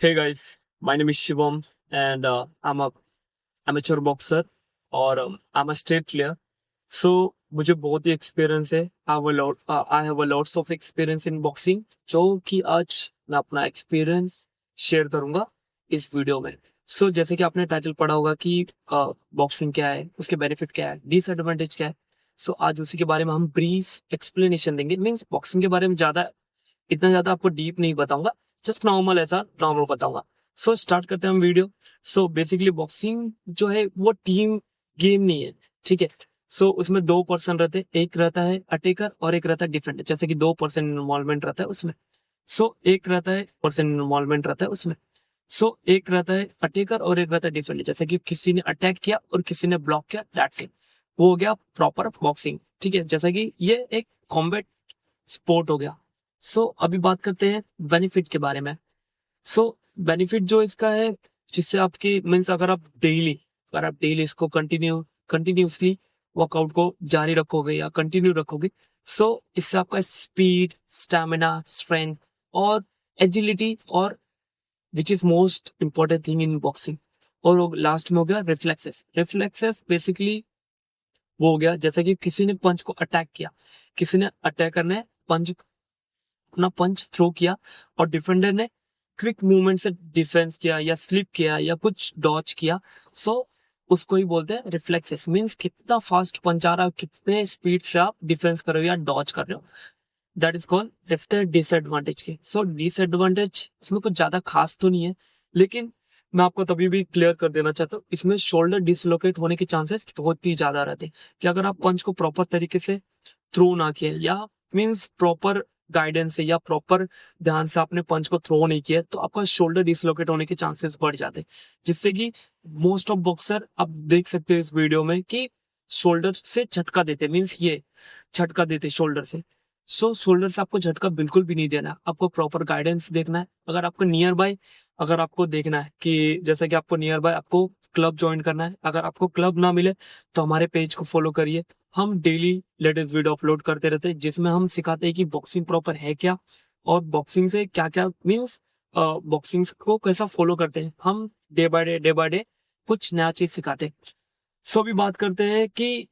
Hey guys, my name is Shivam and I'm a amateur boxer और I'm a state player. So मुझे बहुत ही experience है. I have a lots of experience in boxing जो कि आज मैं अपना एक्सपीरियंस शेयर करूंगा इस वीडियो में. So जैसे कि आपने टाइटल पढ़ा होगा कि बॉक्सिंग क्या है, उसके बेनिफिट क्या है, डिसएडवांटेज क्या है. So आज उसी के बारे में हम ब्रीफ एक्सप्लेनेशन देंगे. मीन्स बॉक्सिंग के बारे में इतना ज्यादा आपको डीप नहीं बताऊंगा, जस्ट नॉर्मल ऐसा नॉर्मल बताऊंगा. सो स्टार्ट करते हैं हम वीडियो. सो बेसिकली बॉक्सिंग जो है वो टीम गेम नहीं है, ठीक है. सो उसमें दो पर्सन रहते हैं, एक रहता है अटैकर और एक रहता है डिफेंडर. जैसे कि 2% इन्वॉल्वमेंट रहता है उसमें. एक रहता है पर्सन इन्वॉल्वमेंट रहता है उसमें. एक रहता है अटैकर और एक रहता है डिफेंडर. जैसे कि किसी ने अटैक किया और किसी ने ब्लॉक किया, दैट्स इट. वो हो गया प्रॉपर बॉक्सिंग, ठीक है. जैसा कि ये एक कॉम्बैट स्पोर्ट हो गया. अभी बात करते हैं बेनिफिट के बारे में. सो बेनिफिट जो इसका है, जिससे आपकी मीन्स अगर आप डेली इसको कंटिन्यूसली वर्कआउट को जारी रखोगे या कंटिन्यू रखोगे, इससे आपका स्पीड, स्टैमिना, स्ट्रेंथ और एजिलिटी और which is most important thing in boxing. और लास्ट में हो गया रिफ्लेक्सेस बेसिकली वो हो गया जैसे कि किसी ने पंच को अटैक किया, किसी ने अटैकर ने अपना पंच थ्रो किया और डिफेंडर ने क्विक मूवमेंट से डिफेंस किया या स्लिप किया या कुछ डॉच किया. सो उसको ही बोलते हैं रिफ्लेक्सेस. मींस कितना फास्ट पंच आ रहा है, कितने स्पीड से आप डिफेंस कर रहे हो या डॉच कर रहे हो, that is called reflex. Disadvantage के डिसएडवांटेज इसमें कुछ ज्यादा खास तो नहीं है, लेकिन मैं आपको तभी भी क्लियर कर देना चाहता हूँ, इसमें शोल्डर डिसलोकेट होने के चांसेस बहुत ही ज्यादा रहते हैं. कि अगर आप पंच को प्रॉपर तरीके से थ्रो ना किए या मींस प्रॉपर गाइडेंस से या प्रॉपर ध्यान से आपने पंच को थ्रो नहीं किया, तो आपका शोल्डर डिसलोकेट होने के चांसेस बढ़ जाते हैं. जिससे कि मोस्ट ऑफ बॉक्सर आप देख सकते हो इस वीडियो में कि शोल्डर से झटका देते, मींस ये झटका देते शोल्डर से. शोल्डर से आपको झटका बिल्कुल भी नहीं देना. आपको प्रॉपर गाइडेंस देखना है. अगर आपको देखना है कि जैसे कि आपको नियर बाय आपको क्लब ज्वाइन करना है, अगर आपको क्लब ना मिले तो हमारे पेज को फॉलो करिए. हम डेली लेटेस्ट वीडियो अपलोड करते रहते हैं जिसमें हम सिखाते हैं कि बॉक्सिंग प्रॉपर है क्या और बॉक्सिंग से क्या क्या मीन्स बॉक्सिंग को कैसा फॉलो करते हैं. हम डे बाय डे कुछ नया चीज सिखाते हैं. अभी बात करते हैं कि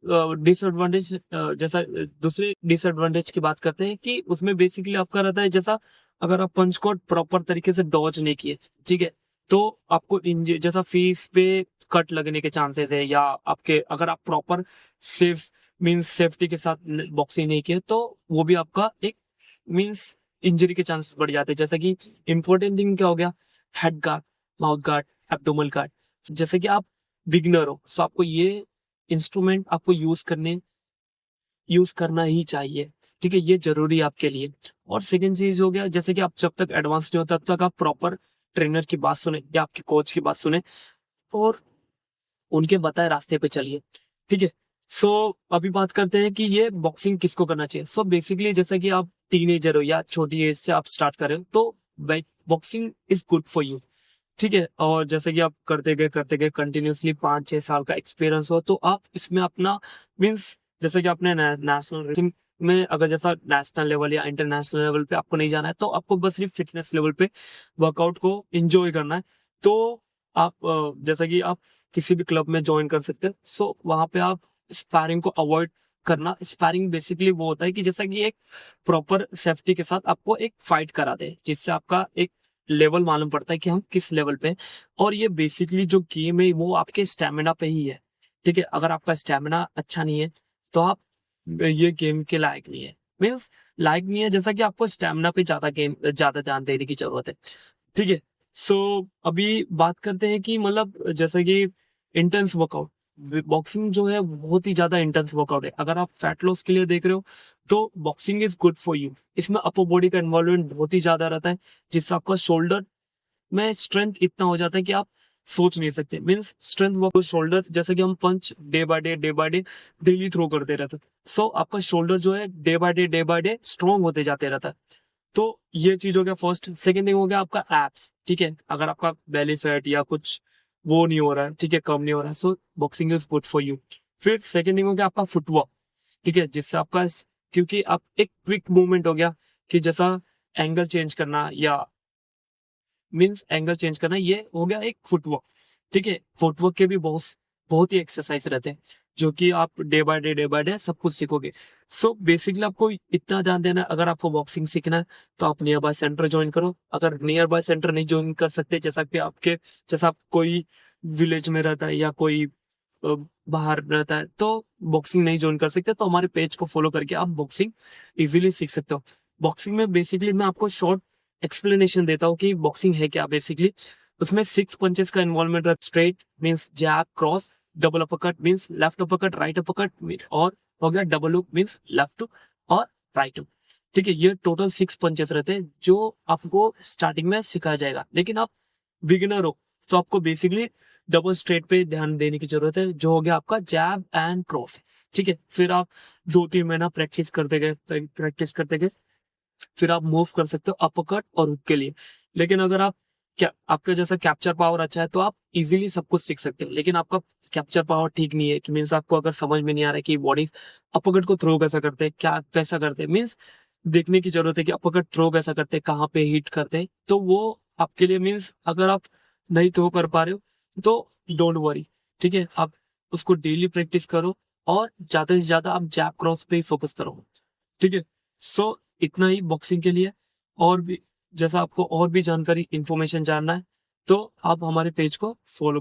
डिसएडवांटेज, जैसा दूसरे डिसएडवांटेज की बात करते हैं कि उसमें बेसिकली आपका रहता है जैसा अगर आप पंच को प्रॉपर तरीके से डॉज नहीं किए, ठीक है, तो आपको इंजरी जैसा फेस पे कट लगने के चांसेस है. या आपके अगर आप प्रॉपर सेफ मींस सेफ्टी के साथ बॉक्सिंग नहीं किए तो वो भी आपका एक मींस इंजरी के चांसेस बढ़ जाते हैं. जैसा कि इंपॉर्टेंट थिंग क्या हो गया, head guard, mouth guard, abdominal guard. जैसे कि आप बिगनर हो, आपको ये इंस्ट्रूमेंट आपको यूज करना ही चाहिए, ठीक है. ये जरूरी है आपके लिए. और सेकंड चीज हो गया जैसे कि आप जब तक एडवांस नहीं होता तब तक आप प्रॉपर ट्रेनर की बात सुने या आपके कोच की बात सुने और उनके बताए रास्ते पे चलिए, ठीक है. सो अभी बात करते हैं कि ये बॉक्सिंग किसको करना चाहिए. बेसिकली जैसे कि आप टीनेजर हो या छोटी एज से आप स्टार्ट कर रहे हो तो boxing is good for you, ठीक है. और जैसे कि आप करते गए कंटिन्यूसली 5-6 साल का एक्सपीरियंस हो तो आप इसमें अपना मीन्स जैसे कि आपने नेशनल रेसिंग में अगर जैसा नेशनल लेवल या इंटरनेशनल लेवल पे आपको नहीं जाना है तो आपको बस सिर्फ फिटनेस लेवल पे वर्कआउट को एंजॉय करना है, तो आप जैसा कि आप किसी भी क्लब में ज्वाइन कर सकते हैं. वहां पे आप स्पैरिंग को अवॉइड करना. स्पैरिंग बेसिकली वो होता है कि जैसा कि एक प्रॉपर सेफ्टी के साथ आपको एक फाइट कराते हैं जिससे आपका एक लेवल मालूम पड़ता है कि हम किस लेवल पे हैं. और ये बेसिकली जो गेम है वो आपके स्टेमिना पे ही है, ठीक है. अगर आपका स्टेमिना अच्छा नहीं है तो आप ये गेम के लायक नहीं है. मीन्स लायक नहीं है, जैसा कि आपको स्टेमिना पे ज्यादा ध्यान देने की जरूरत है, ठीक है. अभी बात करते हैं कि मतलब जैसे कि इंटेंस वर्कआउट. बॉक्सिंग जो है बहुत ही ज्यादा इंटेंस वर्कआउट है. अगर आप फैट लॉस के लिए देख रहे हो तो boxing is good for you. इसमें अपर बॉडी का इन्वॉल्वमेंट बहुत ही ज्यादा रहता है जिससे आपका शोल्डर में स्ट्रेंथ इतना हो जाता है कि आप सोच नहीं सकते. मीन्स स्ट्रेंथ वर्क शोल्डर, जैसे कि हम punch day by day daily throw करते रहते हैं, आपका शोल्डर जो है डे बाय डे स्ट्रॉन्ग होते जाते रहता है. तो ये चीज हो गया फर्स्ट. सेकेंड थिंग हो गया आपका एप्स, ठीक है. अगर आपका बेली फैट या कुछ वो नहीं हो रहा है, ठीक है, कम नहीं हो रहा है, boxing is good for you. फिर सेकेंड थिंग हो गया आपका फुटवर्क, ठीक है, जिससे आपका क्योंकि आप एक क्विक मूवमेंट हो गया कि जैसा एंगल चेंज करना या मीन्स एंगल चेंज करना, ये हो गया एक फुटवर्क। ठीक है, फुटवर्क के भी बहुत बहुत ही एक्सरसाइज रहते हैं जो कि आप डे बाय डे सब कुछ सीखोगे। सो बेसिकली आपको इतना ध्यान देना है, अगर आपको बॉक्सिंग सीखना है तो आप नियर बाय सेंटर ज्वाइन करो। अगर नियर बाय सेंटर नहीं ज्वाइन कर सकते, जैसा आप कोई विलेज में रहता है या कोई बाहर रहता है तो बॉक्सिंग नहीं ज्वाइन कर सकते, तो हमारे पेज को फॉलो करके आप बॉक्सिंग इजीली सीख सकते हो। बॉक्सिंग में बेसिकली मैं आपको शॉर्ट एक्सप्लेनेशन देता हूँ कि बॉक्सिंग है क्या। बेसिकली उसमें 6 पंचेस का इन्वॉल्वमेंट है। Straight means jab, cross, double uppercut means left uppercut, right uppercut, और हो गया डबल हुक मीन्स लेफ्ट और राइट हुक। ठीक है, ये टोटल 6 पंचेस रहते हैं जो आपको स्टार्टिंग में सिखाया जाएगा। लेकिन आप बिगिनर हो तो आपको बेसिकली डबल स्ट्रेट पे ध्यान देने की जरूरत है, जो हो गया आपका जैब एंड क्रॉस। ठीक है, फिर आप 2-3 महीना प्रैक्टिस करते गए फिर आप मूव कर सकते हो अपरकट और हुक के लिए। लेकिन अगर आप क्या आपका जैसा कैप्चर पावर अच्छा है तो आप इजीली सब कुछ सीख सकते हो। लेकिन आपका कैप्चर पावर ठीक नहीं है कि मीन्स आपको अगर समझ में नहीं आ रहा है कि बॉडी अपरकट को थ्रो कैसा करते हैं, क्या कैसा करते हैं, मीन्स देखने की जरूरत है कि अपरकट थ्रो कैसा करते हैं, कहाँ पे हिट करते हैं, तो वो आपके लिए मीन्स अगर आप नहीं थ्रो कर पा रहे हो तो डोंट वरी। ठीक है, आप उसको डेली प्रैक्टिस करो और ज्यादा से ज्यादा आप जैब क्रॉस पे ही फोकस करो। ठीक है, सो इतना ही बॉक्सिंग के लिए। और भी जैसा आपको और भी जानकारी इंफॉर्मेशन जानना है तो आप हमारे पेज को फॉलो कर